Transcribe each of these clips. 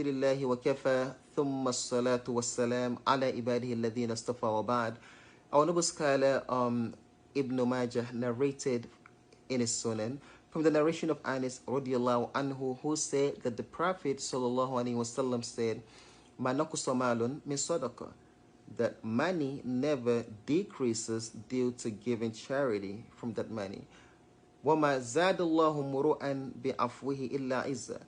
لله وكفى ثم الصلاة والسلام على عباده الذين اصطفى وبعد. Our noble scholar Ibn Majah narrated in his Sunan from the narration of Anas radiallahu anhu, who said that the Prophet sallallahu alaihi wasallam said, "Ma naqusa malun min sadaqah," that money never decreases due to giving charity from that money. وَمَا زَادَ اللَّهُ مُرُوءًا بِعَفْوِهِ إِلَّا عِزًّا,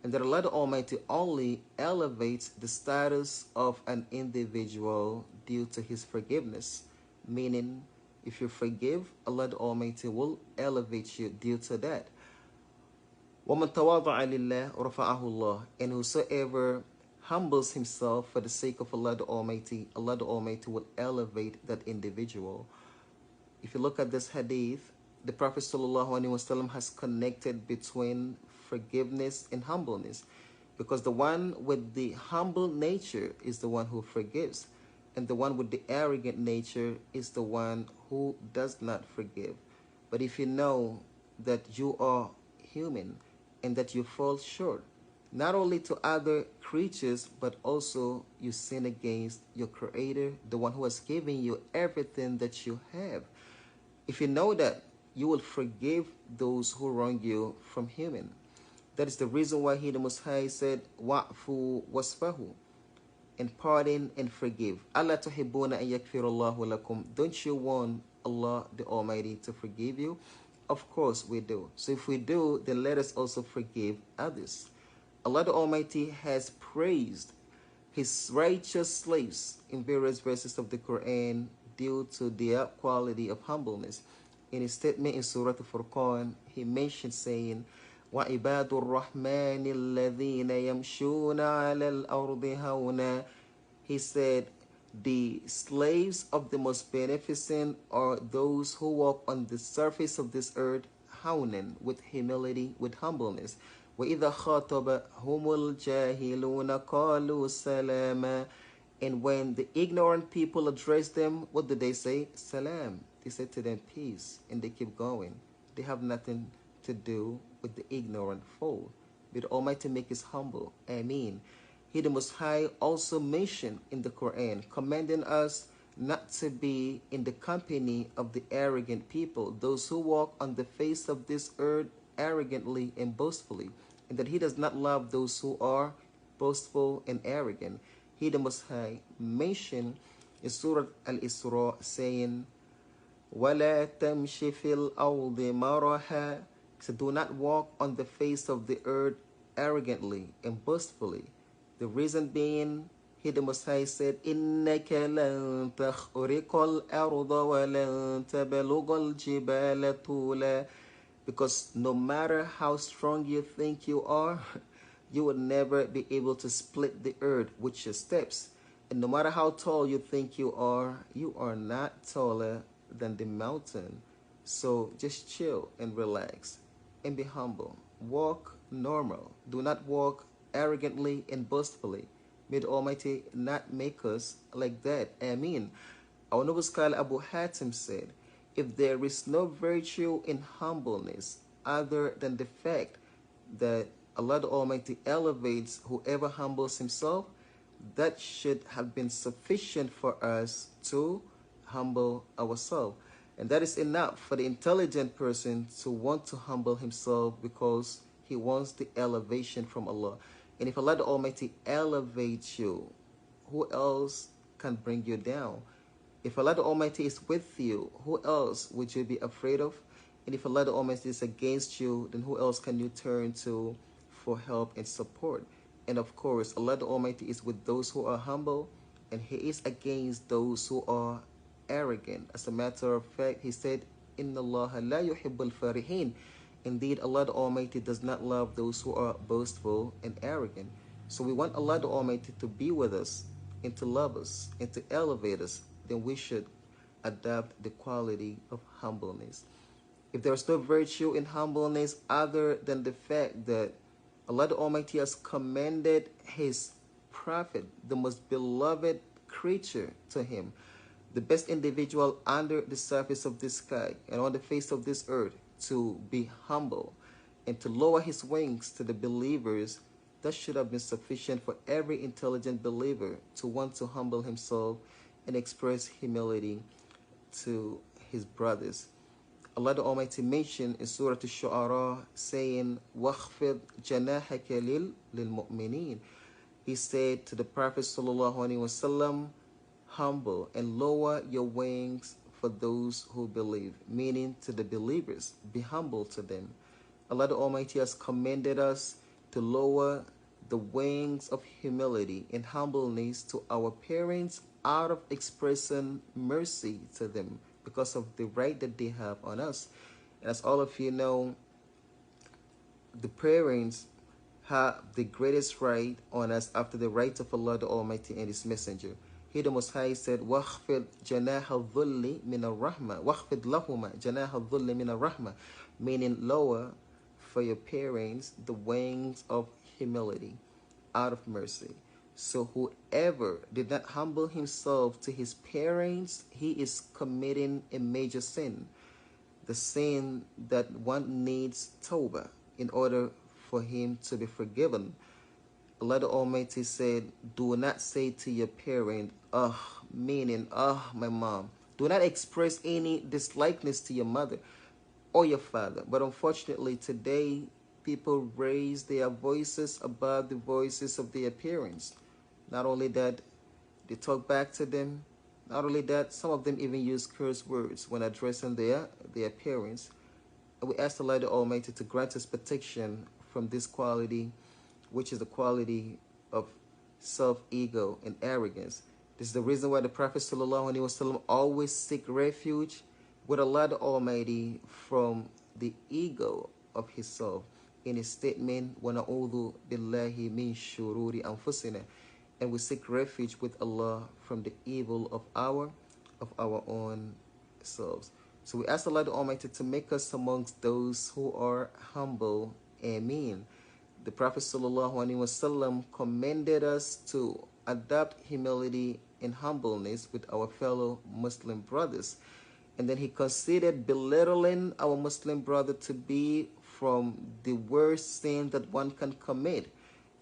and that Allah the Almighty only elevates the status of an individual due to His forgiveness. Meaning, if you forgive, Allah the Almighty will elevate you due to that. وَمَنْ تَوَاضَعَ لِلَّهِ رَفَعَهُ اللَّهُ, and whosoever humbles himself for the sake of Allah the Almighty will elevate that individual. If you look at this hadith, the Prophet ﷺ has connected between forgiveness and humbleness, because the one with the humble nature is the one who forgives, and the one with the arrogant nature is the one who does not forgive. But if you know that you are human and that you fall short, not only to other creatures, but also you sin against your Creator, the one who has given you everything that you have. If you know that, you will forgive those who wrong you from human. That is the reason why He, the Most High, said, "Wa'fu wasfahu," and pardon and forgive. Allah tuhibbuna an yakfirullahu lakum. Don't you want Allah the Almighty to forgive you? Of course we do. So if we do, then let us also forgive others. Allah the Almighty has praised His righteous slaves in various verses of the Quran due to their quality of humbleness. In his statement in Surah Al-Furqan, He mentioned saying, وَعِبَادُ الرَّحْمَنِ الَّذِينَ يَمْشُونَ عَلَى الْأَرْضِ هَوْنًا. He said, the slaves of the most beneficent are those who walk on the surface of this earth hawnan, with humility, with humbleness. وَإِذَا خَاطَبَهُمُ الْجَاهِلُونَ قَالُوا سَلَامًا. And when the ignorant people address them, what do they say? Salam. They say to them, peace. And they keep going. They have nothing to do with the ignorant foe. May the Almighty make us humble. Ameen. He, the Most High, also mentioned in the Quran, commanding us not to be in the company of the arrogant people, those who walk on the face of this earth arrogantly and boastfully, and that He does not love those who are boastful and arrogant. He, the Most High, mentioned in Surah Al-Isra saying, وَلَا تَمْشِ فِي الْأَرْضِ مَرَحًا. So do not walk on the face of the earth arrogantly and boastfully. The reason being, He, the Most High, said, إِنَّكَ لَن تَخْرِقَ الْأَرْضَ وَلَن تَبْلُغَ الْجِبَالَ طُولًا. Because no matter how strong you think you are, you will never be able to split the earth with your steps. And no matter how tall you think you are not taller than the mountain. So just chill and relax and be humble. Walk normal. Do not walk arrogantly and boastfully. May the Almighty not make us like that. Ameen. Our noble scholar Abu Hatim said, if there is no virtue in humbleness other than the fact that Allah the Almighty elevates whoever humbles himself, that should have been sufficient for us to humble ourselves. And that is enough for the intelligent person to want to humble himself, because he wants the elevation from Allah. And if Allah the Almighty elevates you, who else can bring you down? If Allah the Almighty is with you, who else would you be afraid of? And if Allah the Almighty is against you, then who else can you turn to for help and support? And of course, Allah the Almighty is with those who are humble, and He is against those who are arrogant. As a matter of fact, He said, Inna Allah la yuhibbul farihin. Indeed, Allah the Almighty does not love those who are boastful and arrogant. So we want Allah the Almighty to be with us and to love us and to elevate us. Then we should adopt the quality of humbleness. If there is no virtue in humbleness other than the fact that Allah the Almighty has commended His Prophet, the most beloved creature to Him, the best individual under the surface of this sky and on the face of this earth, to be humble and to lower his wings to the believers, that should have been sufficient for every intelligent believer to want to humble himself and express humility to his brothers. Allah the Almighty mentioned in Surah Al-Shu'ara saying, وَخْفِضْ جَنَاحَكَ لِلْمُؤْمِنِينَ. He said to the Prophet sallallahu alaihi wasallam, humble and lower your wings for those who believe, meaning to the believers, be humble to them. Allah the Almighty has commanded us to lower the wings of humility and humbleness to our parents out of expressing mercy to them because of the right that they have on us. And as all of you know, the parents have the greatest right on us after the right of Allah the Almighty and His Messenger. He the Most High said, وَخْفِضْ جَنَاحَ الظُّلِّ مِنَ الرَّحْمَةِ وَخْفِضْ لَهُمَا جَنَاحَ الظُّلِّ مِنَ الرَّحْمَةِ, meaning lower for your parents the wings of humility out of mercy. So whoever did not humble himself to his parents, he is committing a major sin. The sin that one needs tawbah in order for him to be forgiven. Allah the Almighty said, do not say to your parent, meaning, my mom. Do not express any dislikeness to your mother or your father. But unfortunately today, people raise their voices above the voices of their parents. Not only that, they talk back to them. Not only that, some of them even use curse words when addressing their parents. And we ask Allah the Almighty to grant us protection from this quality, which is the quality of self-ego and arrogance. This is the reason why the Prophet ﷺ always seek refuge with Allah the Almighty from the ego of his self in his statement, وَنَعُوذُ بِاللَّهِ مِنْ شُرُورِ أَنفُسِنَا, and we seek refuge with Allah from the evil of our own selves. So we ask Allah the Almighty to make us amongst those who are humble. Ameen. The Prophet ﷺ commended us to adopt humility and humbleness with our fellow Muslim brothers. And then he considered belittling our Muslim brother to be from the worst sin that one can commit.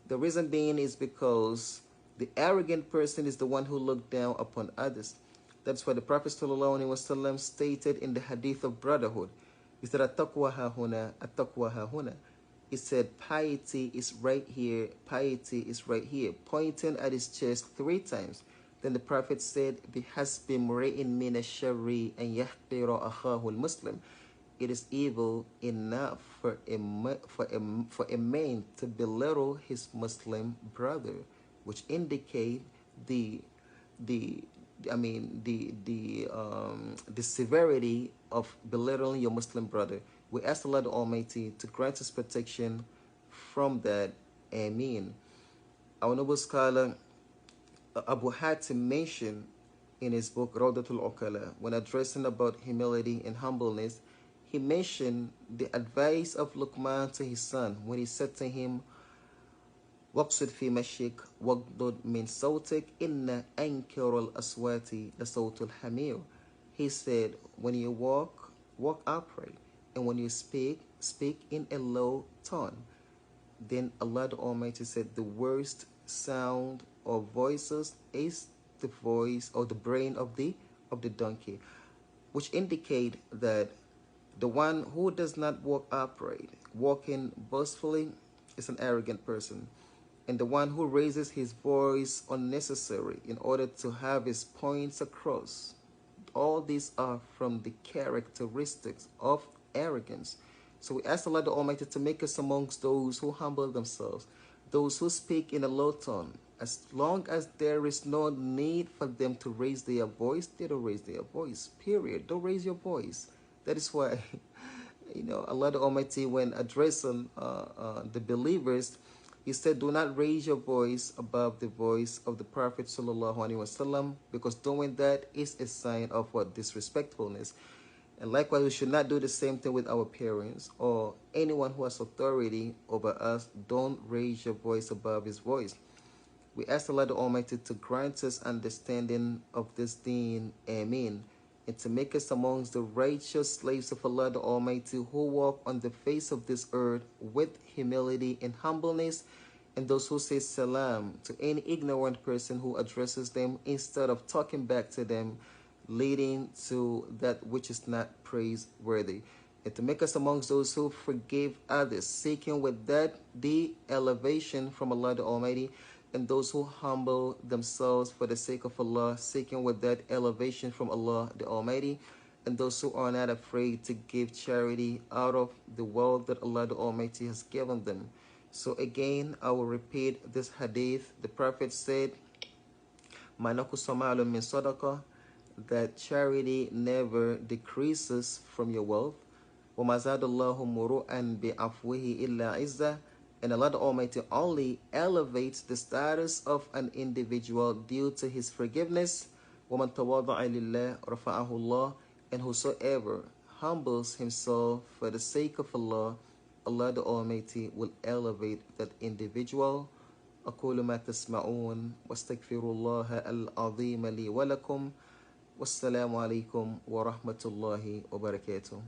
The reason being is because the arrogant person is the one who looks down upon others. That's why the Prophet ﷺ stated in the hadith of brotherhood, he said, "At-taqwa ha-huna, at-taqwa ha-huna." He said, piety is right here, piety is right here, pointing at his chest 3 times. Then the Prophet said, بِحَسْبِ مْرِئٍ مِنَ الشَّرِّ أَنْ يَحْقِرَ أَخَاهُ الْمُسْلِمِ. It is evil enough for a man to belittle his Muslim brother, which indicate the severity of belittling your Muslim brother. We ask Allah the Almighty to grant us protection from that. Ameen. Our noble scholar Abu Hatim mentioned in his book Rawdatul Uqala, when addressing about humility and humbleness, he mentioned the advice of Luqman to his son when he said to him, وَقْصِدْ فِي مَشِّكْ وَقْضُدْ مِنْ صَوْتِكْ إِنَّ أَنْكَرَ الْأَصْوَاتِ لَصَوْتُ الْحَمِيرِ. He said, when you walk, walk upright, and when you speak, speak in a low tone. Then Allah the Almighty said, the worst sound or voices is the voice or the brain of the donkey, which indicate that the one who does not walk upright, walking boastfully, is an arrogant person. And the one who raises his voice unnecessary in order to have his points across, all these are from the characteristics of arrogance. So we ask Allah the Almighty to make us amongst those who humble themselves, those who speak in a low tone. As long as there is no need for them to raise their voice, they don't raise their voice, period. Don't raise your voice. That is why, Allah the Almighty, when addressing the believers, He said, do not raise your voice above the voice of the Prophet ﷺ, because doing that is a sign of what? Disrespectfulness. And likewise, we should not do the same thing with our parents or anyone who has authority over us. Don't raise your voice above his voice. We ask Allah the Almighty to grant us understanding of this deen. Ameen. And to make us amongst the righteous slaves of Allah the Almighty who walk on the face of this earth with humility and humbleness, and those who say salam to any ignorant person who addresses them instead of talking back to them, leading to that which is not praiseworthy. And to make us amongst those who forgive others, seeking with that the elevation from Allah the Almighty, and those who humble themselves for the sake of Allah, seeking with that elevation from Allah the Almighty, and those who are not afraid to give charity out of the wealth that Allah the Almighty has given them. So again, I will repeat this hadith. The Prophet said, "Manakusamalun min sadaqah," that charity never decreases from your wealth. وَمَزَادَ اللَّهُ مُرُوءًا بِعَفْوِهِ إِلَّا عِزَّةً, and Allah the Almighty only elevates the status of an individual due to His forgiveness. وَمَنْ تَوَاضَعَ لِلَّهِ رَفَعَهُ اللَّهُ, and whosoever humbles himself for the sake of Allah, Allah the Almighty will elevate that individual. أقول ما تسمعون واستغفر الله العظيم لي ولكم والسلام عليكم ورحمة الله وبركاته.